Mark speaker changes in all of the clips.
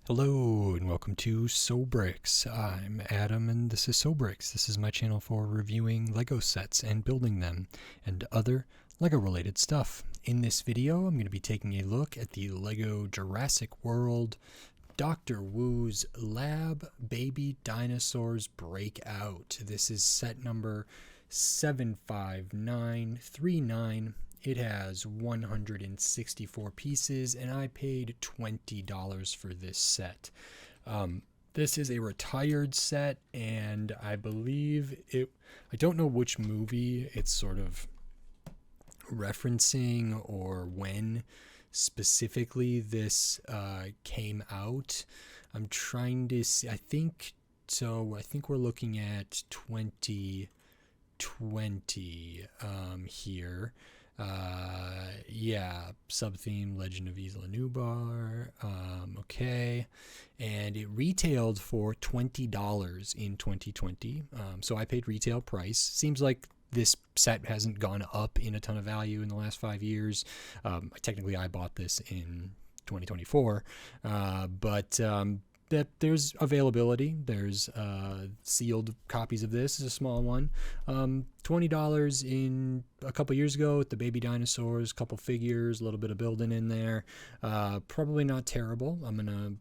Speaker 1: Hello and welcome to SoBricks. I'm Adam and this is SoBricks. This is my channel for reviewing Lego sets and building them and other Lego related stuff. In this video, I'm going to be taking a look at the Lego Jurassic World Dr. Wu's Lab Baby Dinosaurs Breakout. This is set number 75939. It has 164 pieces, and I paid $20 for this set. This is a retired set, and I believe I don't know which movie it's sort of referencing or when specifically this came out. I'm trying to see. I think we're looking at 2020 here. Sub-theme Legend of Isla Nublar. Okay, and it retailed for $20 in 2020. So I paid retail price. Seems like this set hasn't gone up in a ton of value in the last 5 years. Technically, I bought this in 2024, but that there's availability. There's sealed copies of this. Is a small one. $20 in a couple years ago with the baby dinosaurs, couple figures, a little bit of building in there. Probably not terrible. I'm gonna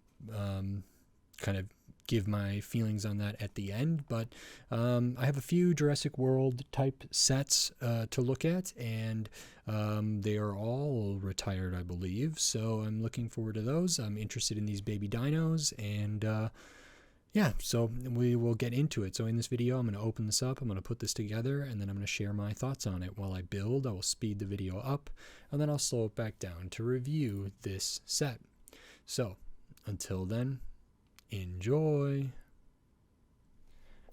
Speaker 1: kind of give my feelings on that at the end, but I have a few Jurassic World type sets to look at, and they are all retired, I believe, so I'm looking forward to those. I'm interested in these baby dinos, and so we will get into it. So in this video, I'm going to open this up, I'm going to put this together, and then I'm going to share my thoughts on it. While I build, I will speed the video up, and then I'll slow it back down to review this set. So until then, enjoy.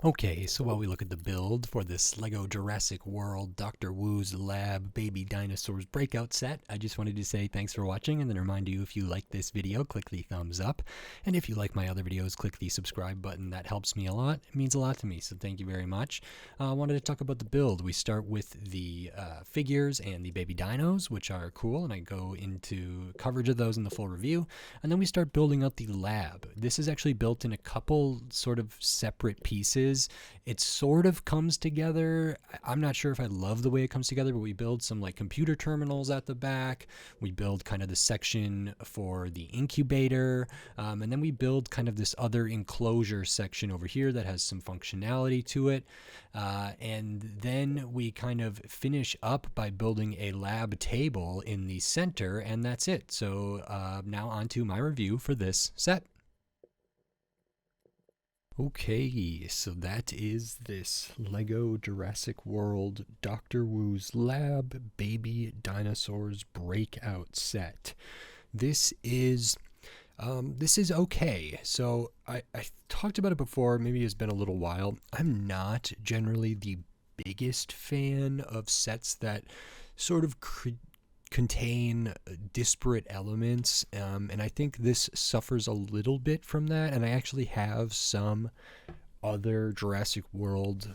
Speaker 1: Okay, so while we look at the build for this Lego Jurassic World Dr. Wu's Lab Baby Dinosaurs Breakout set, I just wanted to say thanks for watching, and then remind you, if you like this video, click the thumbs up, and if you like my other videos, click the subscribe button. That helps me a lot. It means a lot to me, so thank you very much. I wanted to talk about the build. We start with the figures and the baby dinos, which are cool, and I go into coverage of those in the full review, and then we start building out the lab. This is actually built in a couple sort of separate pieces. It sort of comes together. I'm not sure if I love the way it comes together, but we build some like computer terminals at the back. We build kind of the section for the incubator, and then we build kind of this other enclosure section over here that has some functionality to it. And then we kind of finish up by building a lab table in the center, and that's it. So now on to my review for this set. Okay, so that is this Lego Jurassic World Dr. Wu's Lab Baby Dinosaurs Breakout set. This is okay. So I talked about it before, maybe it's been a little while. I'm not generally the biggest fan of sets that sort of contain disparate elements, and I think this suffers a little bit from that. And I actually have some other Jurassic World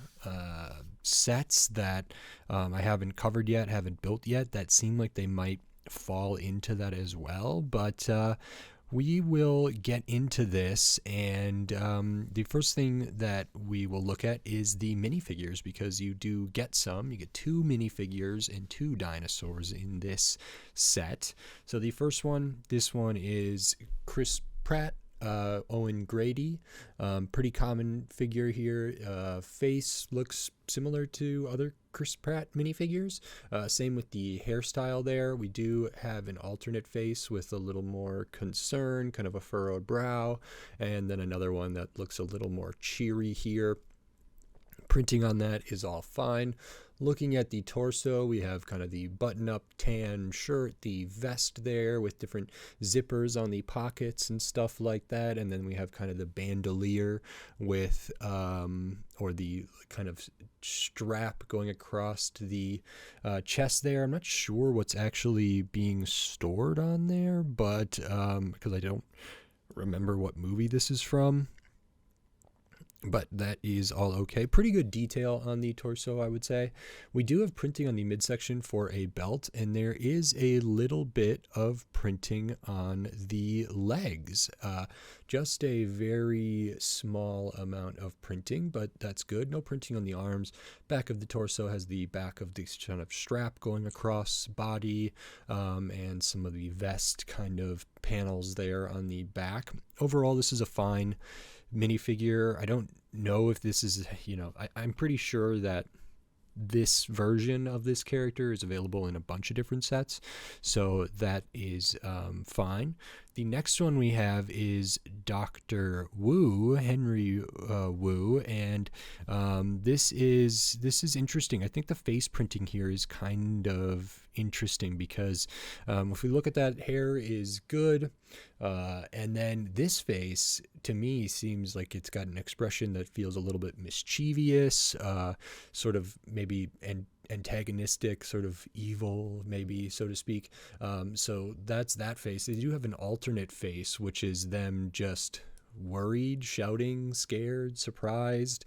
Speaker 1: sets that I haven't covered yet, haven't built yet, that seem like they might fall into that as well. But we will get into this, and the first thing that we will look at is the minifigures, because you do get some. You get 2 minifigures and 2 dinosaurs in this set. So the first one, this one is Chris Pratt, Owen Grady. Pretty common figure here. Face looks similar to other Chris Pratt minifigures. Same with the hairstyle there. We do have an alternate face with a little more concern, kind of a furrowed brow, and then another one that looks a little more cheery here. Printing on that is all fine. Looking at the torso, we have kind of the button-up tan shirt, the vest there with different zippers on the pockets and stuff like that, and then we have kind of the bandolier with, or the kind of strap going across to the chest there. I'm not sure what's actually being stored on there, but because I don't remember what movie this is from. but that is all okay. Pretty good detail on the torso, I would say. We do have printing on the midsection for a belt, and there is a little bit of printing on the legs. Just a very small amount of printing, but that's good. No printing on the arms. Back of the torso has the back of this kind of strap going across body, and some of the vest kind of panels there on the back. Overall, this is a fine minifigure. I don't know if this is, I'm pretty sure that this version of this character is available in a bunch of different sets, so that is fine. The next one we have is Dr. Wu, Henry Wu, and this is interesting. I think the face printing here is kind of interesting because if we look at that, hair is good, and then this face to me seems like it's got an expression that feels a little bit mischievous, sort of maybe antagonistic, sort of evil, maybe, so to speak. So that's that face. They do have an alternate face, which is them just worried, shouting, scared, surprised,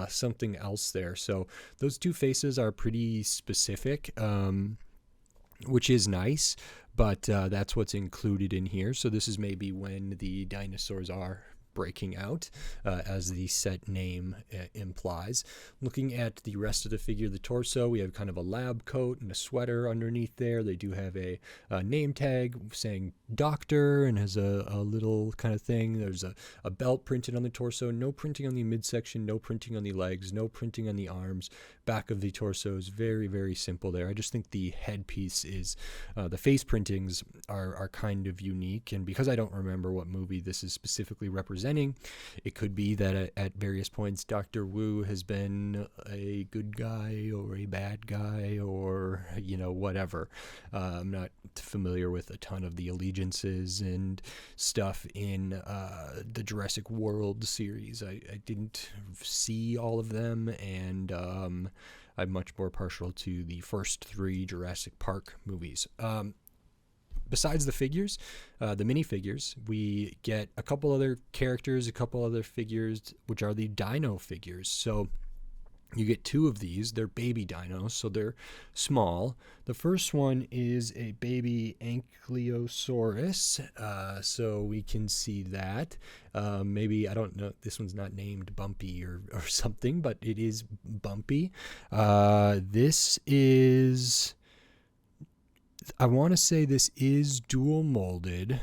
Speaker 1: something else there. So those two faces are pretty specific, which is nice, but that's what's included in here. So this is maybe when the dinosaurs are breaking out, as the set name implies. Looking at the rest of the figure, the torso, we have kind of a lab coat and a sweater underneath there. They do have a name tag saying doctor and has a little kind of thing. There's a belt printed on the torso. No printing on the midsection, no printing on the legs, no printing on the arms. Back of the torso is very, very simple there. I just think the headpiece is, the face printings are kind of unique, and because I don't remember what movie this is specifically representing, it could be that at various points Dr. Wu has been a good guy or a bad guy or, whatever. I'm not familiar with a ton of the allegiances and stuff in the Jurassic World series. I didn't see all of them, and I'm much more partial to the first 3 Jurassic Park movies. Besides the figures, the minifigures, we get a couple other characters, a couple other figures, which are the dino figures. So you get 2 of these. They're baby dinos, so they're small. The first one is a baby Ankylosaurus, so we can see that. Maybe, I don't know, this one's not named Bumpy or something, but it is Bumpy. This is... I want to say this is dual molded,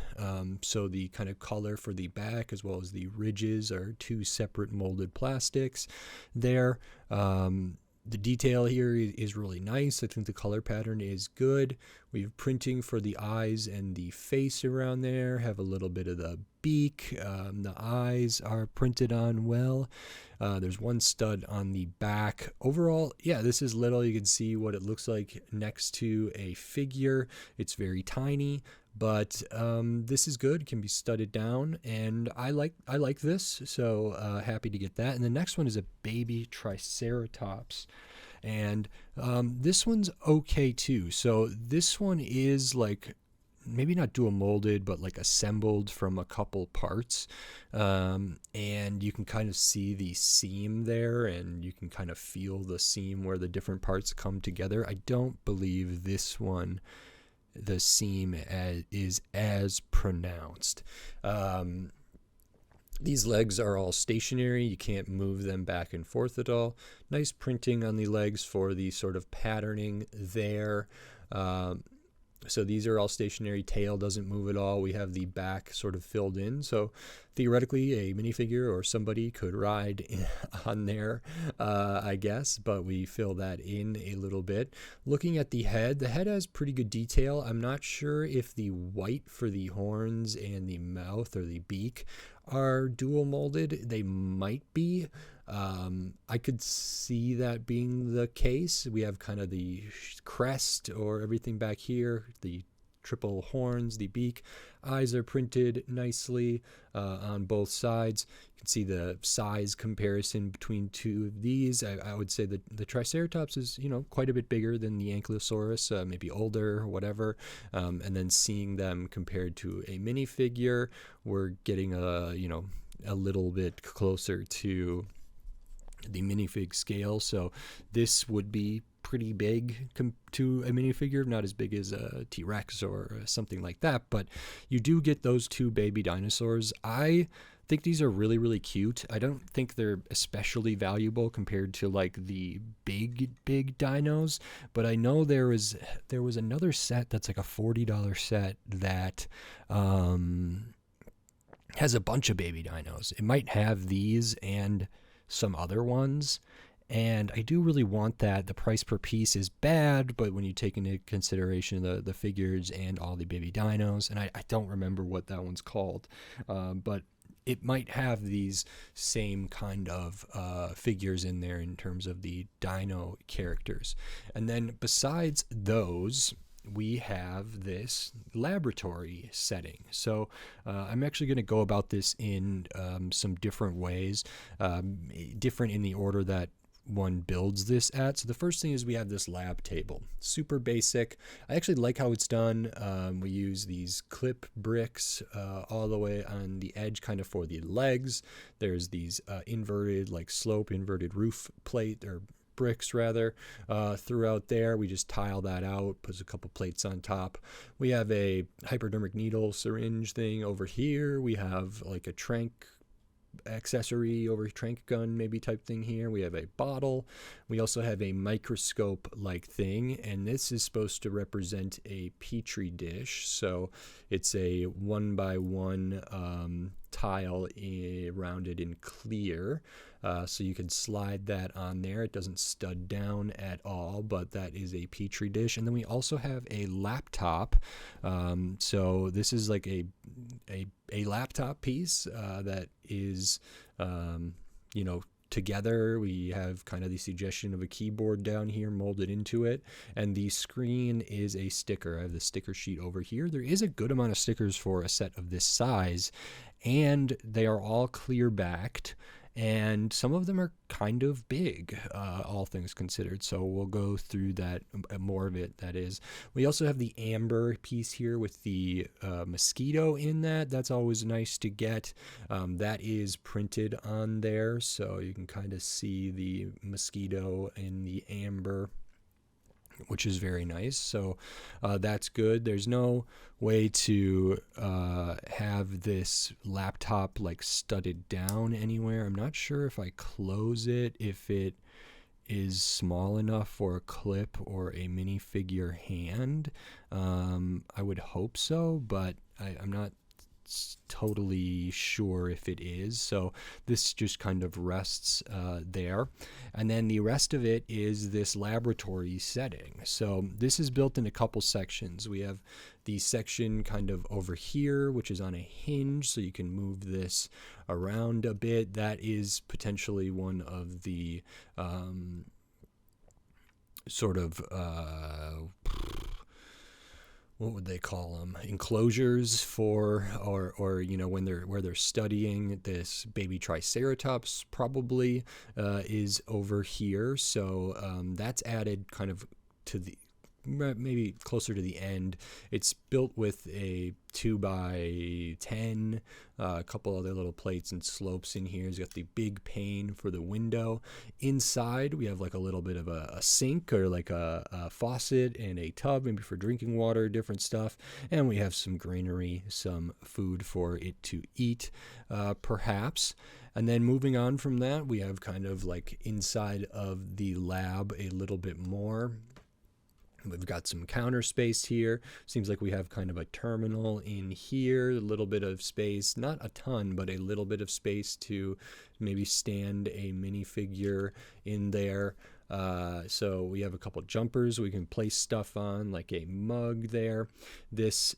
Speaker 1: so the kind of color for the back as well as the ridges are 2 separate molded plastics there. The detail here is really nice. I think the color pattern is good. We have printing for the eyes and the face around there, have a little bit of the beak. The eyes are printed on well. There's 1 stud on the back. Overall, yeah, this is little. You can see what it looks like next to a figure. It's very tiny, but this is good. It can be studded down, and I like this, so happy to get that. And the next one is a baby Triceratops, and this one's okay too. So this one is like maybe not dual molded, but like assembled from a couple parts, and you can kind of see the seam there, and you can kind of feel the seam where the different parts come together. I don't believe this one, the seam is as pronounced. These legs are all stationary. You can't move them back and forth at all. Nice printing on the legs for the sort of patterning there. So these are all stationary. Tail doesn't move at all. We have the back sort of filled in. So theoretically, a minifigure or somebody could ride on there, I guess, but we fill that in a little bit. Looking at the head has pretty good detail. I'm not sure if the white for the horns and the mouth or the beak are dual molded. They might be. I could see that being the case. We have kind of the crest or everything back here, the triple horns, the beak. Eyes are printed nicely on both sides. You can see the size comparison between 2 of these. I would say that the Triceratops is, quite a bit bigger than the Ankylosaurus, maybe older or whatever. And then seeing them compared to a minifigure, we're getting a, a little bit closer to the minifig scale. So this would be pretty big to a minifigure, not as big as a T-Rex or something like that, but you do get those two baby dinosaurs. I think these are really, really cute. I don't think they're especially valuable compared to like the big dinos, but I know there was another set that's like a $40 set that has a bunch of baby dinos. It might have these and some other ones, and I do really want that. The price per piece is bad, but when you take into consideration the figures and all the baby dinos, and I don't remember what that one's called, but it might have these same kind of figures in there in terms of the dino characters. And then besides those, we have this laboratory setting. So I'm actually going to go about this in some different ways, different in the order that one builds this at. So the first thing is we have this lab table, super basic. I actually like how it's done. We use these clip bricks all the way on the edge kind of for the legs. There's these inverted, like slope inverted roof plate or bricks rather throughout there. We just tile that out, puts a couple plates on top. We have a hypodermic needle syringe thing over here. We have like a trank accessory over trank gun maybe type thing here. We have a bottle. We also have a microscope like thing, and this is supposed to represent a petri dish. So it's a 1x1 tile rounded in clear. So you can slide that on there. It doesn't stud down at all, but that is a petri dish. And then we also have a laptop. So this is like a laptop piece that is, together. We have kind of the suggestion of a keyboard down here molded into it, and the screen is a sticker. I have the sticker sheet over here. There is a good amount of stickers for a set of this size, and they are all clear backed, and some of them are kind of big, all things considered. So we'll go through that, more of it, that is. We also have the amber piece here with the mosquito in that. That's always nice to get. That is printed on there, so you can kind of see the mosquito in the amber, which is very nice. So that's good. There's no way to have this laptop like studded down anywhere. I'm not sure if I close it, if it is small enough for a clip or a minifigure hand. I would hope so, but I'm not totally sure if it is. So this just kind of rests there, and then the rest of it is this laboratory setting. So this is built in a couple sections. We have the section kind of over here, which is on a hinge, so you can move this around a bit. That is potentially one of the sort of what would they call them, enclosures for, or when they're studying this baby triceratops, probably is over here. So that's added kind of to the, maybe closer to the end. It's built with a 2x10, a couple other little plates and slopes in here. It's got the big pane for the window. Inside we have like a little bit of a sink, or like a faucet and a tub, maybe for drinking water, different stuff. And we have some greenery, some food for it to eat, perhaps. And then moving on from that, we have kind of like inside of the lab a little bit more. We've got some counter space here. Seems like we have kind of a terminal in here, a little bit of space, not a ton, but a little bit of space to maybe stand a minifigure in there. So we have a couple jumpers we can place stuff on, like a mug there. This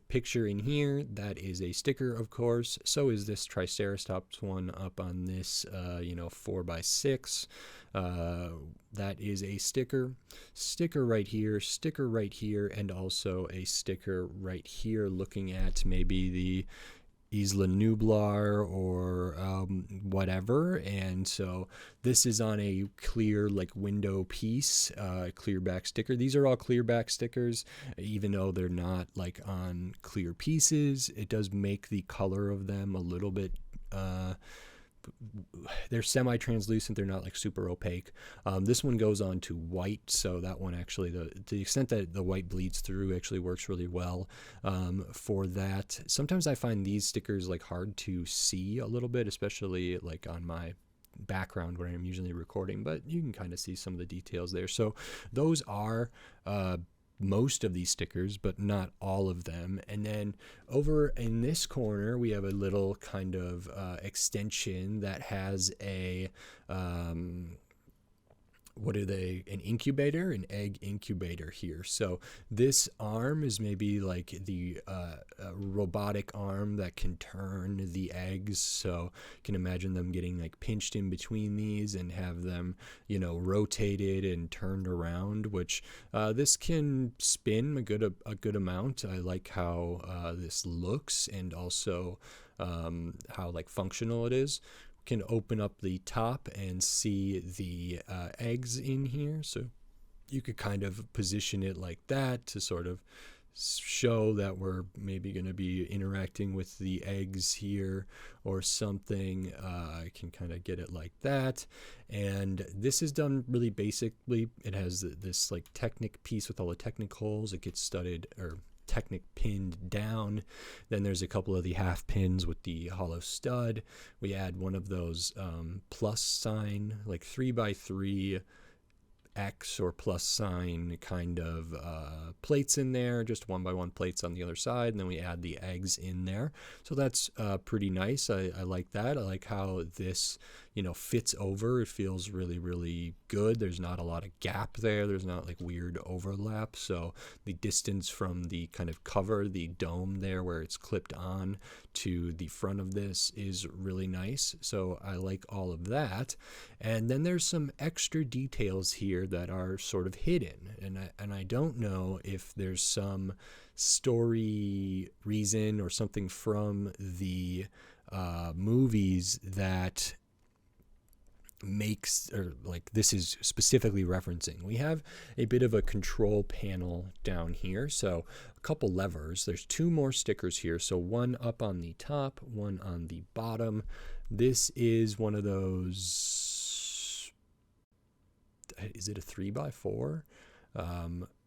Speaker 1: picture in here, that is a sticker, of course. So is this Triceratops one up on this 4x6. That is a sticker right here, and also a sticker right here looking at maybe the Isla Nublar or whatever. And so this is on a clear like window piece, clear back sticker. These are all clear back stickers, even though they're not like on clear pieces. It does make the color of them a little bit they're semi-translucent. They're not like super opaque. This one goes on to white, so that one actually, to the extent that the white bleeds through, actually works really well for that. Sometimes I find these stickers like hard to see a little bit, especially like on my background where I'm usually recording, but you can kind of see some of the details there. So those are most of these stickers, but not all of them. And then over in this corner, we have a little kind of extension that has a what are they? An incubator, an egg incubator here. So this arm is maybe like the robotic arm that can turn the eggs. So you can imagine them getting like pinched in between these and have them, you know, rotated and turned around, which this can spin a good amount. I like how this looks, and also how like functional it is. Can open up the top and see the eggs in here, so you could kind of position it like that to sort of show that we're maybe going to be interacting with the eggs here or something. I can kind of get it like that, and this is done really basically. It has this like Technic piece with all the Technic holes. It gets studded or Technic pinned down. Then there's a couple of the half pins with the hollow stud. We add one of those plus sign, like 3x3 X or plus sign kind of plates in there, just 1x1 plates on the other side, and then we add the eggs in there. So that's pretty nice. I like that. I like how this, you know, fits over. It feels really good. There's not a lot of gap there. There's not like weird overlap. So the distance from the kind of cover, the dome there where it's clipped on to the front of this is really nice. So I like all of that. And then there's some extra details here that are sort of hidden. And I don't know if there's some story reason or something from the movies that makes, or like this is specifically referencing. We have a bit of a control panel down here, so a couple levers. There's two more stickers here, so one up on the top, one on the bottom. This is one of those, is it a 3x4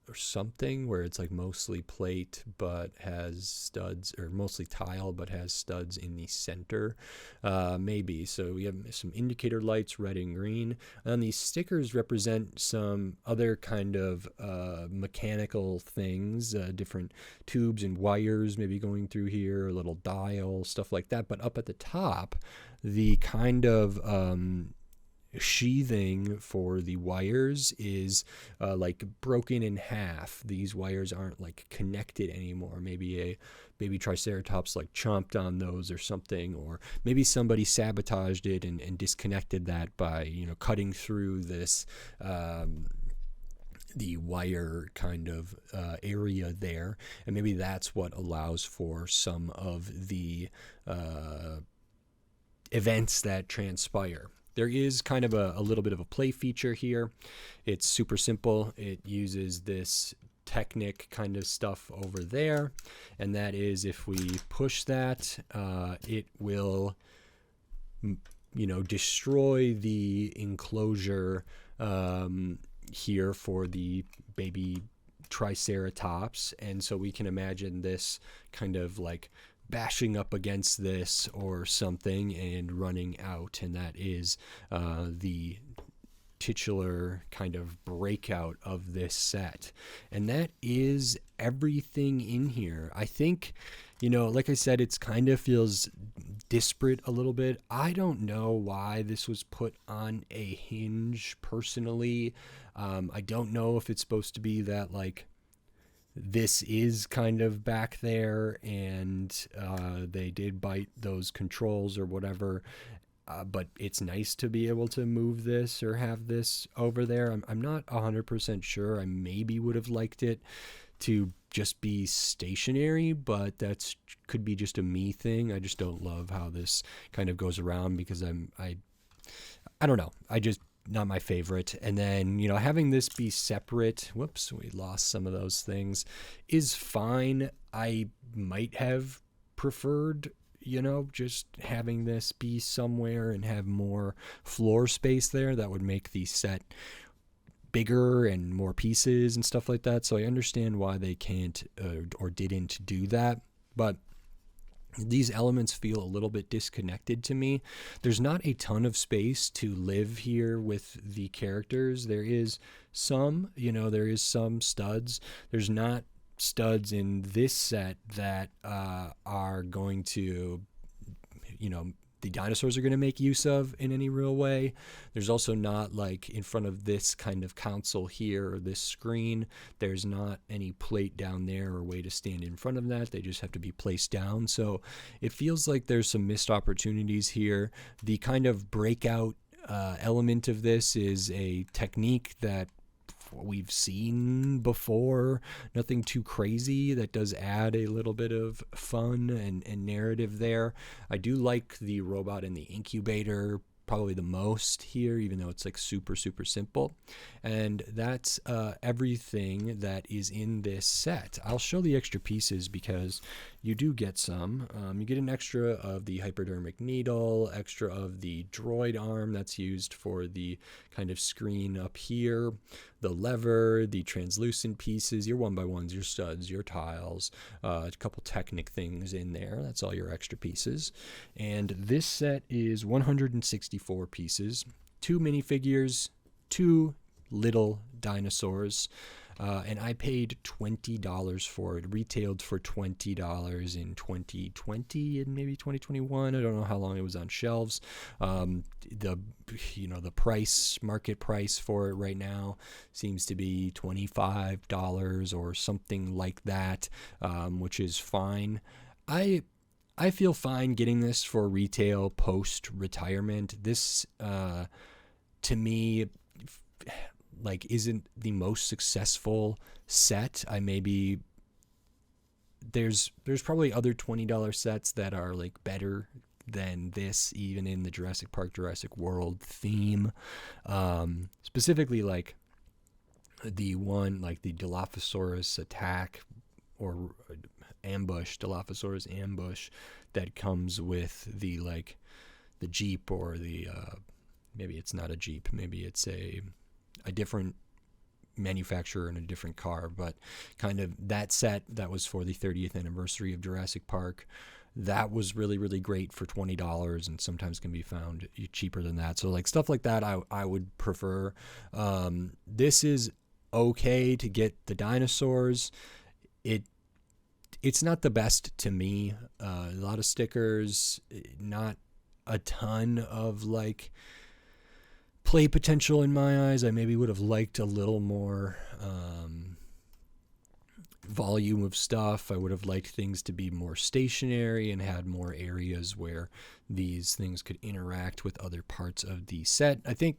Speaker 1: or something, where it's like mostly plate but has studs, or mostly tile but has studs in the center, maybe. So we have some indicator lights, red and green, and these stickers represent some other kind of mechanical things, different tubes and wires maybe going through here, a little dial, stuff like that. But up at the top, the kind of sheathing for the wires is like broken in half. These wires aren't like connected anymore. Maybe a baby triceratops like chomped on those or something, or maybe somebody sabotaged it and disconnected that by, you know, cutting through this the wire kind of area there, and maybe that's what allows for some of the events that transpire. There is kind of a little bit of a play feature here. It's super simple. It uses this Technic kind of stuff over there, and that is if we push that, it will, you know, destroy the enclosure here for the baby triceratops. And so we can imagine this kind of like bashing up against this or something and running out, and that is the titular kind of breakout of this set. And that is everything in here. I think, you know, like I said, it's kind of feels disparate a little bit. I don't know why this was put on a hinge personally. I don't know if it's supposed to be that like this is kind of back there and they did bite those controls or whatever, but it's nice to be able to move this or have this over there. I'm not 100% sure. I maybe would have liked it to just be stationary, but that's could be just a me thing. I just don't love how this kind of goes around because I don't know. I just not my favorite. And then, you know, having this be separate, whoops, we lost some of those things, is fine. I might have preferred, just having this be somewhere and have more floor space there, that would make the set bigger and more pieces and stuff like that. So I understand why they can't or didn't do that, but these elements feel a little bit disconnected to me. There's not a ton of space to live here with the characters. There is some studs. There's not studs in this set that are going to, the dinosaurs are going to make use of in any real way. There's also not, like, in front of this kind of console here or this screen, there's not any plate down there or way to stand in front of that. They just have to be placed down. So it feels like there's some missed opportunities here. The kind of breakout element of this is a technique that we've seen before, nothing too crazy. That does add a little bit of fun and narrative there. I do like the robot in the incubator probably the most here, even though it's like super simple. And that's everything that is in this set. I'll show the extra pieces because you do get some. You get an extra of the hypodermic needle, extra of the droid arm that's used for the kind of screen up here, the lever, the translucent pieces, your 1x1s, your studs, your tiles, a couple Technic things in there. That's all your extra pieces. And this set is 164 pieces, 2 minifigures, 2 little dinosaurs. And I paid $20 for it. Retailed for $20 in 2020 and maybe 2021. I don't know how long it was on shelves. The market price for it right now seems to be $25 or something like that, which is fine. I feel fine getting this for retail post-retirement. This, to me, like, isn't the most successful set. There's probably other $20 sets that are like better than this, even in the Jurassic Park, Jurassic World theme. Specifically, like the one, like the Dilophosaurus attack or ambush, Dilophosaurus ambush, that comes with the Jeep, or the maybe it's not a Jeep, maybe it's a different manufacturer and a different car, but kind of that set that was for the 30th anniversary of Jurassic Park, that was really great for $20, and sometimes can be found cheaper than that. So like stuff like that I would prefer. This is okay to get the dinosaurs. It's not the best to me. A lot of stickers, not a ton of like play potential in my eyes. I maybe would have liked a little more volume of stuff. I would have liked things to be more stationary and had more areas where these things could interact with other parts of the set. I think,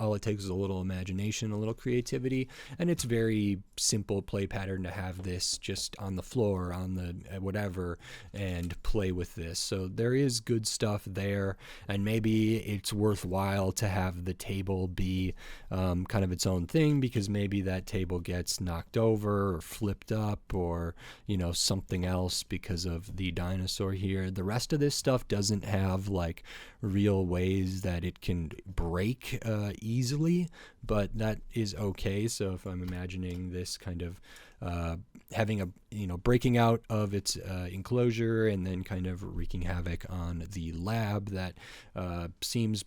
Speaker 1: all it takes is a little imagination, a little creativity, and it's very simple play pattern to have this just on the floor, on the whatever, and play with this. So there is good stuff there, and maybe it's worthwhile to have the table be kind of its own thing, because maybe that table gets knocked over or flipped up or, something else because of the dinosaur here. The rest of this stuff doesn't have like real ways that it can break easily, but that is okay. So if I'm imagining this kind of having a breaking out of its enclosure and then kind of wreaking havoc on the lab, that seems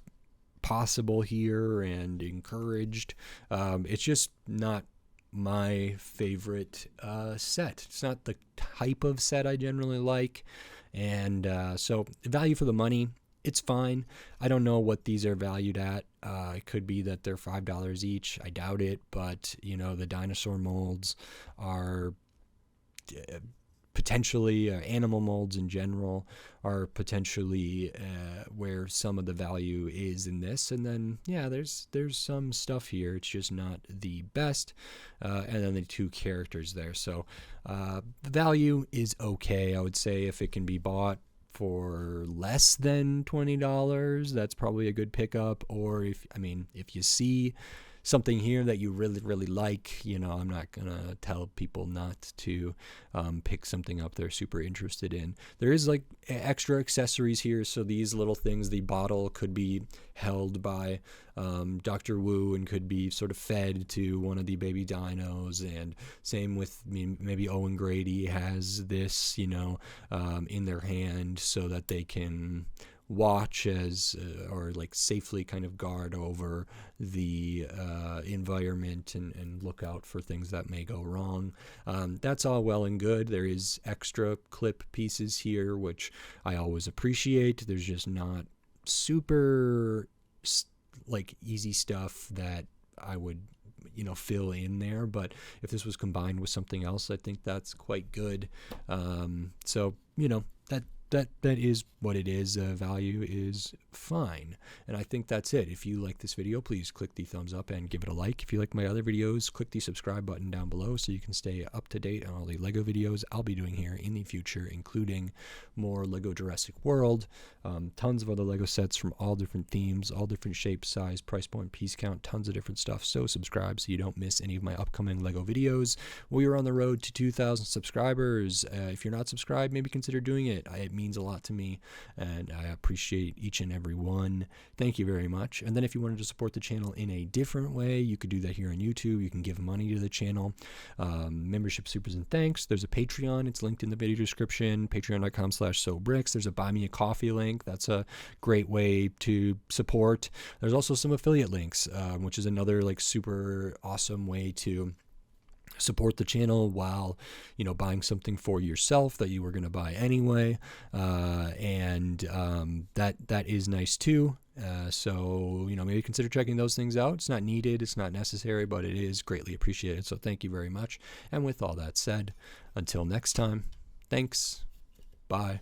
Speaker 1: possible here and encouraged. It's just not my favorite set. It's not the type of set I generally like, and so value for the money, it's fine. I don't know what these are valued at. It could be that they're $5 each. I doubt it, but the dinosaur molds are potentially, animal molds in general are potentially where some of the value is in this. And then there's some stuff here. It's just not the best. And then the 2 characters there. So the value is okay. I would say if it can be bought for less than $20, that's probably a good pickup. Or if you see something here that you really, really like, you know, I'm not going to tell people not to pick something up they're super interested in. There is like extra accessories here. So these little things, the bottle could be held by Dr. Wu and could be sort of fed to one of the baby dinos. And same with maybe Owen Grady has this, you know, in their hand so that they can watch as or like safely kind of guard over the environment and look out for things that may go wrong. That's all well and good. There is extra clip pieces here, which I always appreciate. There's just not super like easy stuff that I would, you know, fill in there, but if this was combined with something else, I think that's quite good. So, you know, that is what it is. Value is fine, and I think that's it. If you like this video, please click the thumbs up and give it a like. If you like my other videos, click the subscribe button down below so you can stay up to date on all the Lego videos I'll be doing here in the future, including more Lego Jurassic World, tons of other Lego sets from all different themes, all different shapes, size, price point, piece count, tons of different stuff. So subscribe so you don't miss any of my upcoming Lego videos. We are on the road to 2,000 subscribers. If you're not subscribed, maybe consider doing it. It means a lot to me, and I appreciate each and every one. Thank you very much. And then if you wanted to support the channel in a different way, you could do that here on YouTube. You can give money to the channel. Membership supers and thanks. There's a Patreon. It's linked in the video description, patreon.com/SoBricks. There's a buy me a coffee link. That's a great way to support. There's also some affiliate links, which is another like super awesome way to support the channel while, you know, buying something for yourself that you were going to buy anyway. And that is nice too. So, you know, maybe consider checking those things out. It's not needed, it's not necessary, but it is greatly appreciated. So thank you very much. And with all that said, until next time, thanks. Bye.